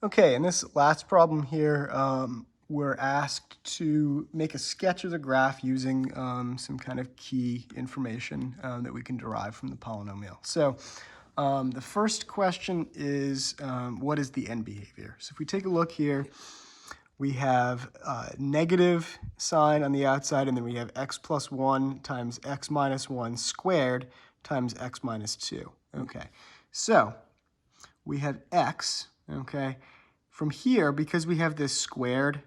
Okay, in this last problem here, we're asked to make a sketch of the graph using some kind of key information that we can derive from the polynomial. So the first question is, what is the end behavior? So if we take a look here, we have a negative sign on the outside, and then we have x plus 1 times x minus 1 squared times x minus 2. Okay, so we have x, okay? From here, because we have this squared,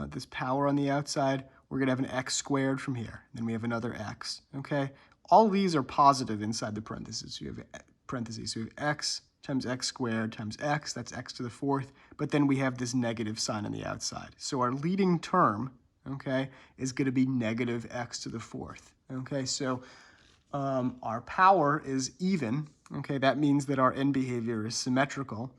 this power on the outside, we're going to have an x squared from here. Then we have another x, okay? All these are positive inside the parentheses. So you have parentheses. So we have x times x squared times x, that's x to the fourth. But then we have this negative sign on the outside. So our leading term, okay, is going to be negative x to the fourth, okay? So our power is even, okay? That means that our end behavior is symmetrical.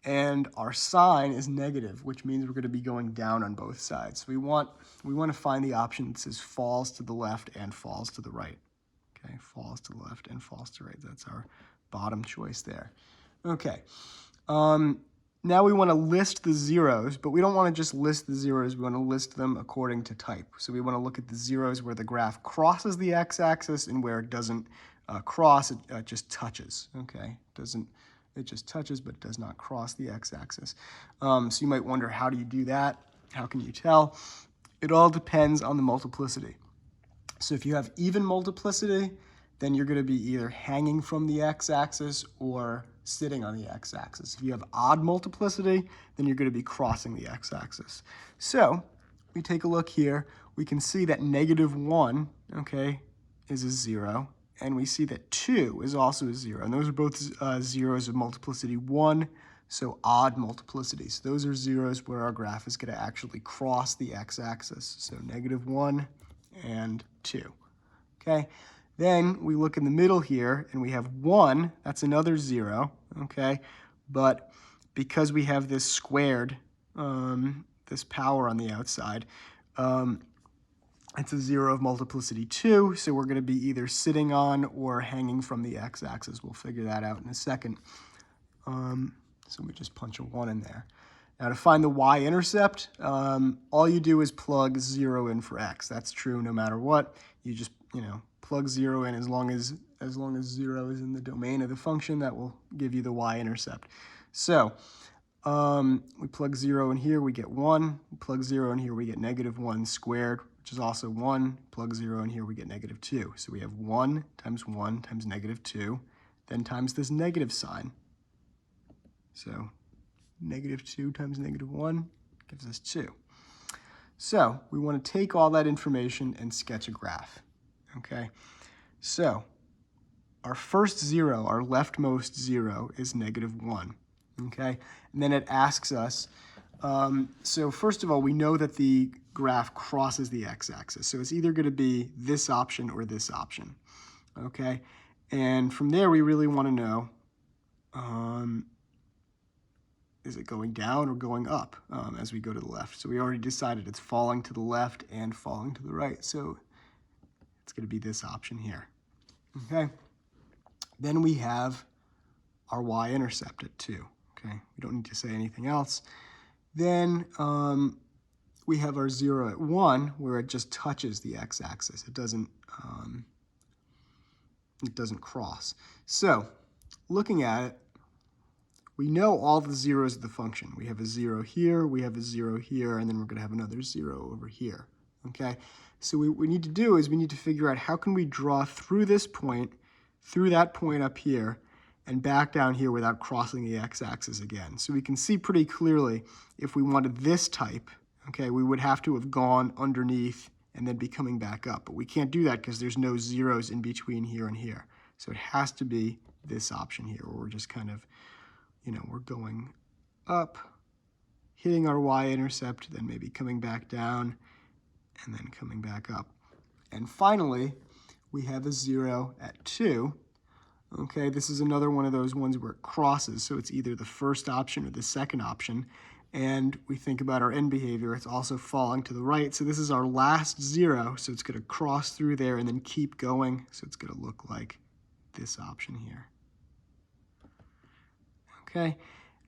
And our sign is negative, which means we're going to be going down on both sides. So we want to find the option that says falls to the left and falls to the right. Okay, falls to the left and falls to the right. That's our bottom choice there. Okay. Now we want to list the zeros, but we don't want to just list the zeros. We want to list them according to type. So we want to look at the zeros where the graph crosses the x-axis and where it doesn't cross, it just touches. Okay, it just touches but does not cross the x-axis. So you might wonder, how do you do that? How can you tell? It all depends on the multiplicity. So if you have even multiplicity, then you're going to be either hanging from the x-axis or sitting on the x-axis. If you have odd multiplicity, then you're going to be crossing the x-axis. So we take a look here. We can see that negative 1, okay, is a 0. And we see that 2 is also a 0. And those are both zeros of multiplicity 1, so odd multiplicities. Those are zeros where our graph is going to actually cross the x-axis. So negative 1 and 2. Okay? Then we look in the middle here, and we have 1. That's another 0. Okay? But because we have this squared, this power on the outside, it's a 0 of multiplicity 2, so we're going to be either sitting on or hanging from the x-axis. We'll figure that out in a second. So we just punch a 1 in there. Now to find the y-intercept, all you do is plug 0 in for x. That's true no matter what. You just, plug 0 in as long as 0 is in the domain of the function. That will give you the y-intercept. So we plug 0 in here, we get 1. We plug 0 in here, we get negative 1 squared, which is also 1. Plug 0 in here, we get negative 2. So we have 1 times negative 2, then times this negative sign. So negative 2 times negative 1 gives us 2. So we want to take all that information and sketch a graph. Okay, so our first 0, our leftmost 0, is negative 1. Okay, and then it asks us, so first of all, we know that the graph crosses the x-axis. So it's either going to be this option or this option. Okay, and from there we really want to know, is it going down or going up as we go to the left? So we already decided it's falling to the left and falling to the right. So it's going to be this option here. Okay, then we have our y-intercept at 2. Okay, we don't need to say anything else. Then we have our 0 at 1, where it just touches the x-axis. It doesn't cross. So looking at it, we know all the zeros of the function. We have a 0 here, we have a 0 here, and then we're going to have another 0 over here. Okay, so what we need to do is we need to figure out how can we draw through this point, through that point up here, and back down here without crossing the x-axis again. So we can see pretty clearly if we wanted this type, okay, we would have to have gone underneath and then be coming back up. But we can't do that because there's no zeros in between here and here. So it has to be this option here, where we're just kind of, we're going up, hitting our y-intercept, then maybe coming back down, and then coming back up. And finally, we have a 0 at 2. Okay, this is another one of those ones where it crosses, so it's either the first option or the second option. And we think about our end behavior, it's also falling to the right. So this is our last 0, so it's going to cross through there and then keep going. So it's going to look like this option here. Okay,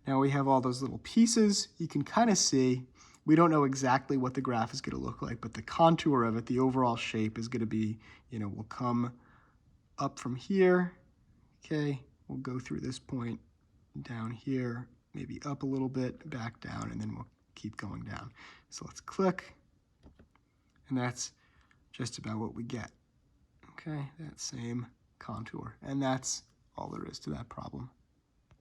Now we have all those little pieces. You can kind of see, we don't know exactly what the graph is going to look like, but the contour of it, the overall shape is going to be, we'll come up from here, okay? We'll go through this point down here, maybe up a little bit, back down, and then we'll keep going down. So let's click, and that's just about what we get. Okay, that same contour, and that's all there is to that problem.